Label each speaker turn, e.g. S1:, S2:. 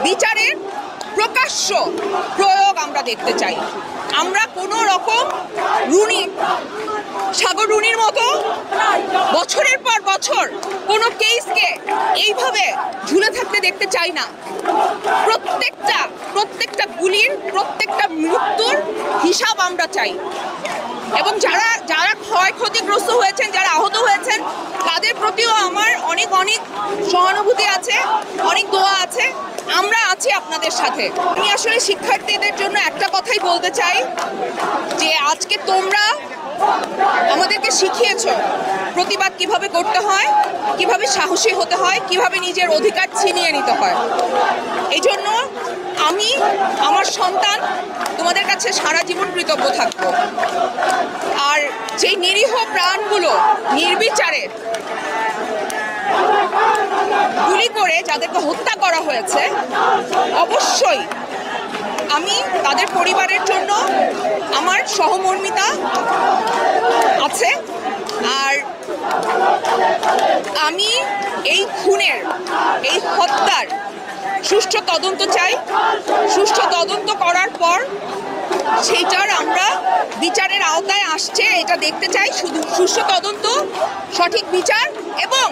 S1: বিচারের প্রকাশ্য প্রয়োগ আমরা দেখতে চাই। আমরা কোনো রকম সাগর রুনির মতো বছরের পর বছর কোনো কেসকে এইভাবে ঝুলে থাকতে দেখতে চাই না। প্রত্যেকটা গুলির, প্রত্যেকটা মৃত্যুর হিসাব আমরা চাই। এবং যারা ক্ষয়ক্ষতিগ্রস্ত হয়েছেন, যারা আহত হয়েছেন, তাদের প্রতিও আমার অনেক সহানুভূতি আছে, অনেক দোয়া আছে। আমরা আছি আপনাদের সাথে। আমি আসলে শিক্ষার্থীদের জন্য একটা কথাই বলতে চাই যে আজকে তোমরা আমাদেরকে শিখিয়েছো প্রতিবাদ কিভাবে করতে হয়, কিভাবে সাহসী হতে হয়, কিভাবে নিজের অধিকার ছিনিয়ে নিতে হয়। এই জন্য আমি আমার সন্তান তোমাদের কাছে সারা জীবন কৃতজ্ঞ থাকবো। আর যেই নিরীহ প্রাণগুলো নির্বিচারে গুলি করে যাদেরকে হত্যা করা হয়েছে, অবশ্যই আমি তাদের পরিবারের জন্য আমার সহমর্মিতা আছে। আর আমি এই খুনের, এই হত্যার সুষ্ঠু তদন্ত চাই। সুষ্ঠু তদন্ত করার পর সেইটার আমরা বিচারের আওতায় আসছে এটা দেখতে চাই। শুধু সুষ্ঠু তদন্ত, সঠিক বিচার এবং